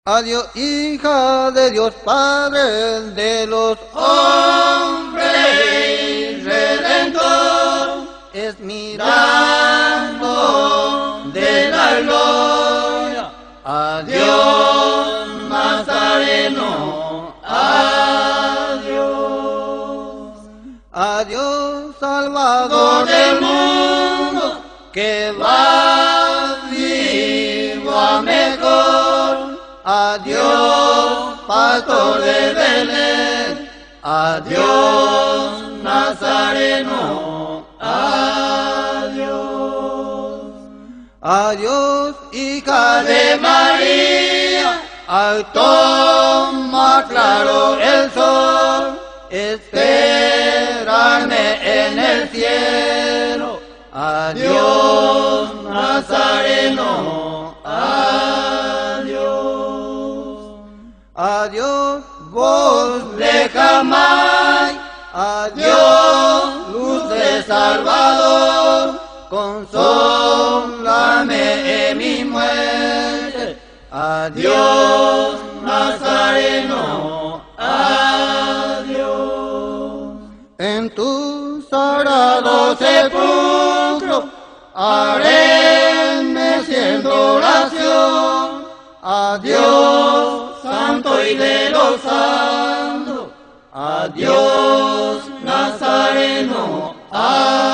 Adiós, hija de Dios Padre de los Hombre y Redentor, es mirando de la gloria. Adiós, Nazareno, adiós. adiós, Salvador Del mundo que va vivo a mejor. Adiós, Pastor de Belén, adiós, Nazareno, adiós. adiós, hija De María, al toma claro el sol, esperarme en el cielo. Adiós, Dios Nazareno, adiós. adiós, voz De Jamai, adiós, luz de Salvador, consólame en mi muerte. adiós, Dios Nazareno, adiós. en tu sagrado Sepulcro, haré meciendo oración. adiós, Santo y de los santos, adiós, Nazareno, adiós.